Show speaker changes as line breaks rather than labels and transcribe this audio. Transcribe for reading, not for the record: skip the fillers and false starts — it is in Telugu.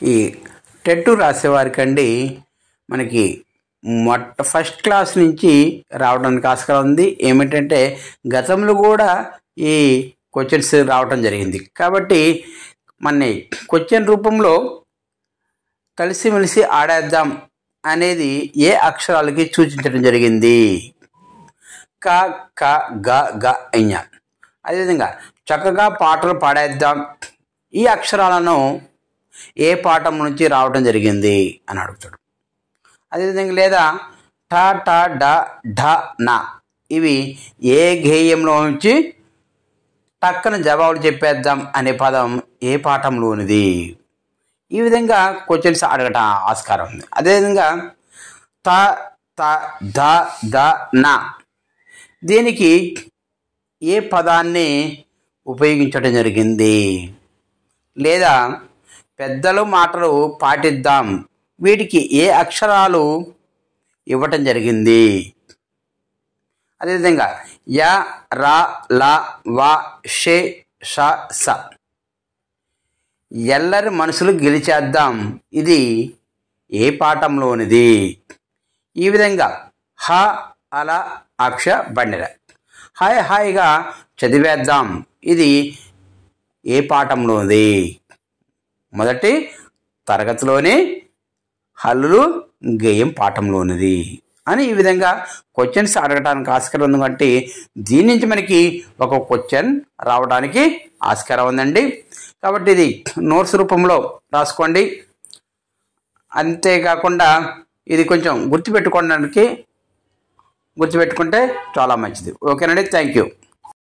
ఈ టెట్టు రాసేవారికండి మనకి ఫస్ట్ క్లాస్ నుంచి రావడానికి ఆస్కారం ఉంది. ఏమిటంటే గతంలో కూడా ఈ క్వశ్చన్స్ రావడం జరిగింది. కాబట్టి మన క్వశ్చన్ రూపంలో కలిసిమెలిసి ఆడేద్దాం అనేది ఏ అక్షరాలకి సూచించడం జరిగింది? క, ఖ, గ, గ, ఞ. అదేవిధంగా చక్కగా పాటలు పాడేద్దాం, ఈ అక్షరాలను ఏ పాఠం నుంచి రావడం జరిగింది అని అడుగుతాడు. అదేవిధంగా లేదా ట, ట, డ, ఢ, న ఇవి ఏ గేయంలో నుంచి టక్కన జవాబులు చెప్పేద్దాం అనే పదం ఏ పాఠంలోనిది? ఈ విధంగా క్వశ్చన్స్ అడగటం ఆస్కారం ఉంది. అదేవిధంగా త, త, ధ, ద, న దీనికి ఏ పదాన్ని ఉపయోగించడం జరిగింది? లేదా పెద్దలు మాటలు పాటిద్దాం, వీటికి ఏ అక్షరాలు ఇవ్వటం జరిగింది? అదేవిధంగా య, ర, ల, వ, షే, ష, స ఎల్లరి మనసులు గెలిచేద్దాం, ఇది ఏ పాఠంలోనిది? ఈ విధంగా హ, అల, అక్ష, బండెర హాయ్ హాయిగా చదివేద్దాం, ఇది ఏ పాఠంలోనిది? మొదటి తరగతిలోని హల్లులు గేయం పాఠంలోనిది అని ఈ విధంగా క్వశ్చన్స్ అడగడానికి ఆస్కారం ఉంది. కాబట్టి దీని నుంచి మనకి ఒక క్వశ్చన్ రావడానికి ఆస్కారం ఉందండి. కాబట్టి ఇది నోట్స్ రూపంలో రాసుకోండి. అంతేకాకుండా ఇది కొంచెం గుర్తుపెట్టుకుంటే చాలా మంచిది. ఓకేనండి, థ్యాంక్ యూ.